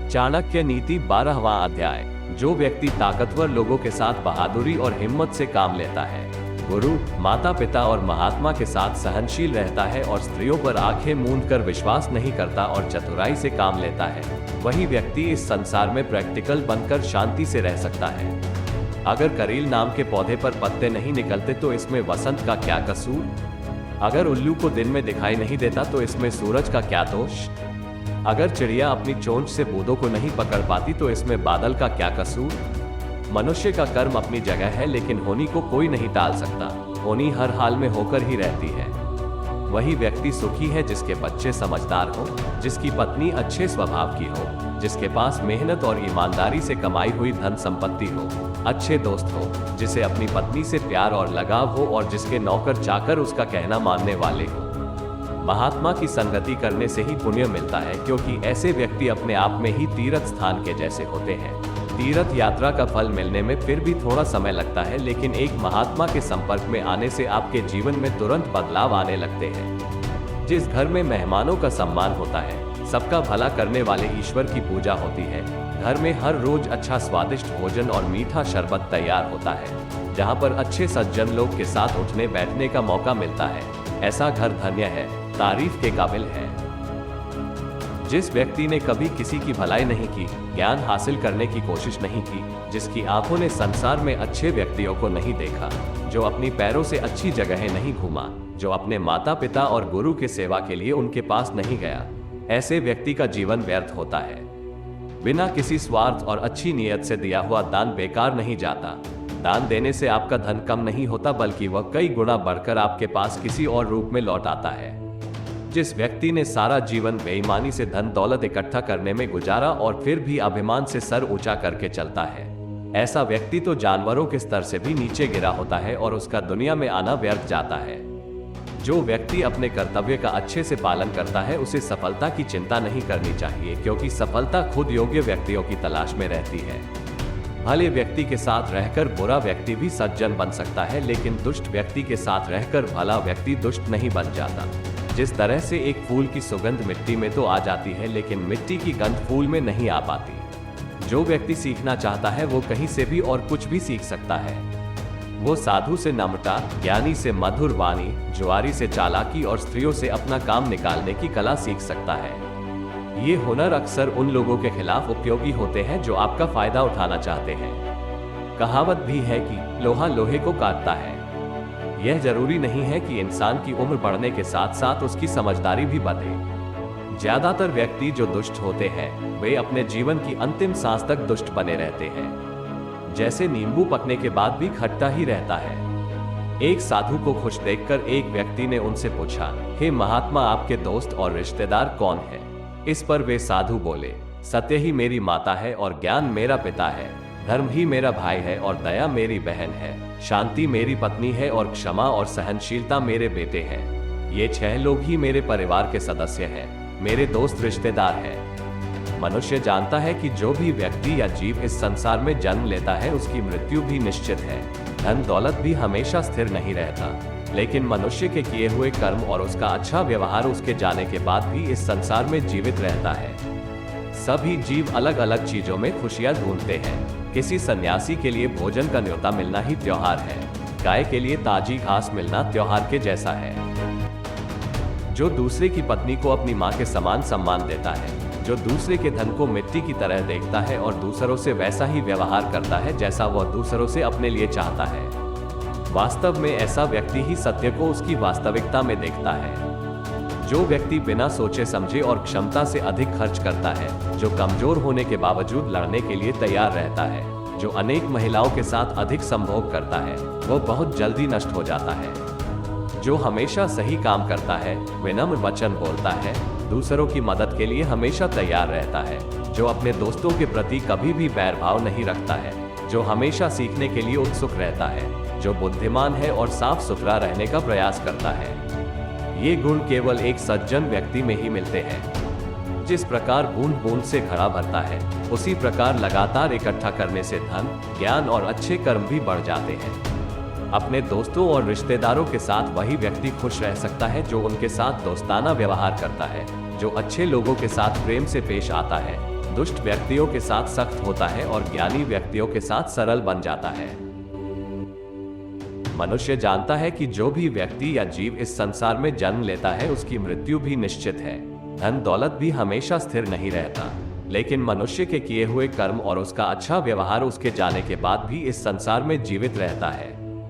चाणक्य नीति 12वां अध्याय। जो व्यक्ति ताकतवर लोगों के साथ बहादुरी और हिम्मत से काम लेता है, गुरु, माता पिता और महात्मा के साथ सहनशील रहता है और स्त्रियों पर आंखें मूंदकर विश्वास नहीं करता और चतुराई से काम लेता है, वही व्यक्ति इस संसार में प्रैक्टिकल बनकर शांति से रह सकता है। अगर करील नाम के पौधे पर पत्ते नहीं निकलते तो इसमें वसंत का क्या कसूर? अगर उल्लू को दिन में दिखाई नहीं देता तो इसमें सूरज का क्या दोष? अगर चिड़िया अपनी चोंच से बूंदों को नहीं पकड़ पाती तो इसमें बादल का क्या कसूर? मनुष्य का कर्म अपनी जगह है, लेकिन होनी को कोई नहीं टाल सकता। होनी हर हाल में होकर ही रहती है। वही व्यक्ति सुखी है जिसके बच्चे समझदार हो, जिसकी पत्नी अच्छे स्वभाव की हो, जिसके पास मेहनत और ईमानदारी से कमाई हुई धन संपत्ति हो, अच्छे दोस्त हो, जिसे अपनी पत्नी से प्यार और लगाव हो और जिसके नौकर चाकर उसका कहना मानने वाले हो। महात्मा की संगति करने से ही पुण्य मिलता है, क्योंकि ऐसे व्यक्ति अपने आप में ही तीर्थ स्थान के जैसे होते हैं। तीर्थ यात्रा का फल मिलने में फिर भी थोड़ा समय लगता है, लेकिन एक महात्मा के संपर्क में आने से आपके जीवन में तुरंत बदलाव आने लगते हैं। जिस घर में मेहमानों का सम्मान होता है, सबका भला करने वाले ईश्वर की पूजा होती है, घर में हर रोज अच्छा स्वादिष्ट भोजन और मीठा शरबत तैयार होता है, जहाँ पर अच्छे सज्जन लोग के साथ उठने बैठने का मौका मिलता है, ऐसा घर धन्य है, तारीफ के काबिल है। जिस व्यक्ति ने कभी किसी की भलाई नहीं की, ज्ञान हासिल करने की कोशिश नहीं की, जिसकी आंखों ने संसार में अच्छे व्यक्तियों को नहीं देखा, जो अपनी पैरों से अच्छी जगहें नहीं घूमा, जो अपने माता पिता और गुरु के सेवा के लिए उनके पास नहीं गया, ऐसे व्यक्ति का जीवन व्यर्थ होता है। बिना किसी स्वार्थ और अच्छी नीयत से दिया हुआ दान बेकार नहीं जाता। दान देने से आपका धन कम नहीं होता, बल्कि वह कई गुना बढ़कर आपके पास किसी और रूप में लौट आता है। जिस व्यक्ति ने सारा जीवन बेईमानी से धन दौलत इकट्ठा करने में गुजारा और फिर भी अभिमान से सर ऊंचा करके चलता है, ऐसा व्यक्ति तो जानवरों के स्तर से भी नीचे गिरा होता है और उसका दुनिया में आना व्यर्थ जाता है। जो व्यक्ति अपने कर्तव्य का अच्छे से पालन करता है, उसे सफलता की चिंता नहीं करनी चाहिए, क्योंकि सफलता खुद योग्य व्यक्तियों की तलाश में रहती है। भले व्यक्ति के साथ रहकर बुरा व्यक्ति भी सज्जन बन सकता है, लेकिन दुष्ट व्यक्ति के साथ रहकर भला व्यक्ति दुष्ट नहीं बन जाता। जिस तरह से एक फूल की सुगंध मिट्टी में तो आ जाती है, लेकिन मिट्टी की गंध फूल में नहीं आ पाती। जो व्यक्ति सीखना चाहता है वो कहीं से भी और कुछ भी सीख सकता है। वो साधु से नम्रता, ज्ञानी से मधुर वाणी, जुआरी से चालाकी और स्त्रियों से अपना काम निकालने की कला सीख सकता है। ये हुनर अक्सर उन लोगों के खिलाफ उपयोगी होते हैं जो आपका फायदा उठाना चाहते हैं। कहावत भी है कि लोहा लोहे को काटता है। यह जरूरी नहीं है कि इंसान की उम्र बढ़ने के साथ साथ उसकी समझदारी भी बढ़े। ज्यादातर व्यक्ति जो दुष्ट होते हैं, वे अपने जीवन की अंतिम सांस तक दुष्ट बने रहते हैं। जैसे नींबू पकने के बाद भी खट्टा ही रहता है। एक साधु को खुश देखकर एक व्यक्ति ने उनसे पूछा, हे महात्मा, आपके दोस्त और रिश्तेदार कौन है? इस पर वे साधु बोले, सत्य ही मेरी माता है और ज्ञान मेरा पिता है, धर्म ही मेरा भाई है और दया मेरी बहन है, शांति मेरी पत्नी है और क्षमा और सहनशीलता मेरे बेटे हैं। ये 6 लोग ही मेरे परिवार के सदस्य हैं, मेरे दोस्त रिश्तेदार हैं। मनुष्य जानता है कि जो भी व्यक्ति या जीव इस संसार में जन्म लेता है, उसकी मृत्यु भी निश्चित है। धन दौलत भी हमेशा स्थिर नहीं रहता, लेकिन मनुष्य के किए हुए कर्म और उसका अच्छा व्यवहार उसके जाने के बाद भी इस संसार में जीवित रहता है। सभी जीव अलग अलग चीजों में खुशियां ढूंढते हैं। किसी सन्यासी के लिए भोजन का न्योता मिलना ही त्योहार है। गाय के लिए ताजी घास मिलना त्योहार के जैसा है। जो दूसरे की पत्नी को अपनी मां के समान सम्मान देता है, जो दूसरे के धन को मिट्टी की तरह देखता है और दूसरों से वैसा ही व्यवहार करता है जैसा वह दूसरों से अपने लिए चाहता है, वास्तव में ऐसा व्यक्ति ही सत्य को उसकी वास्तविकता में देखता है। जो व्यक्ति बिना सोचे समझे और क्षमता से अधिक खर्च करता है, जो कमजोर होने के बावजूद लड़ने के लिए तैयार रहता है, जो अनेक महिलाओं के साथ अधिक संभोग करता है, वो बहुत जल्दी नष्ट हो जाता है। जो हमेशा सही काम करता है, विनम्र वचन बोलता है, दूसरों की मदद के लिए हमेशा तैयार रहता है, जो अपने दोस्तों के प्रति कभी भी बैरभाव नहीं रखता है, जो हमेशा सीखने के लिए उत्सुक रहता है, जो बुद्धिमान है और साफ सुथरा रहने का प्रयास करता है। ये गुण केवल एक सज्जन व्यक्ति में ही मिलते हैं। जिस प्रकार बूंद बूंद से घड़ा भरता है, उसी प्रकार लगातार इकट्ठा करने से धन, ज्ञान और अच्छे कर्म भी बढ़ जाते हैं। अपने दोस्तों और रिश्तेदारों के साथ वही व्यक्ति खुश रह सकता है जो उनके साथ दोस्ताना व्यवहार करता है, जो अच्छे लोगों के साथ प्रेम से पेश आता है, दुष्ट व्यक्तियों के साथ सख्त होता है और ज्ञानी व्यक्तियों के साथ सरल बन जाता है। मनुष्य जानता है कि जो भी व्यक्ति या जीव इस संसार में जन्म लेता है उसकी मृत्यु भी निश्चित है। धन दौलत भी हमेशा स्थिर नहीं रहता, लेकिन मनुष्य के किए हुए कर्म और उसका अच्छा व्यवहार उसके जाने के बाद भी इस संसार में जीवित रहता है।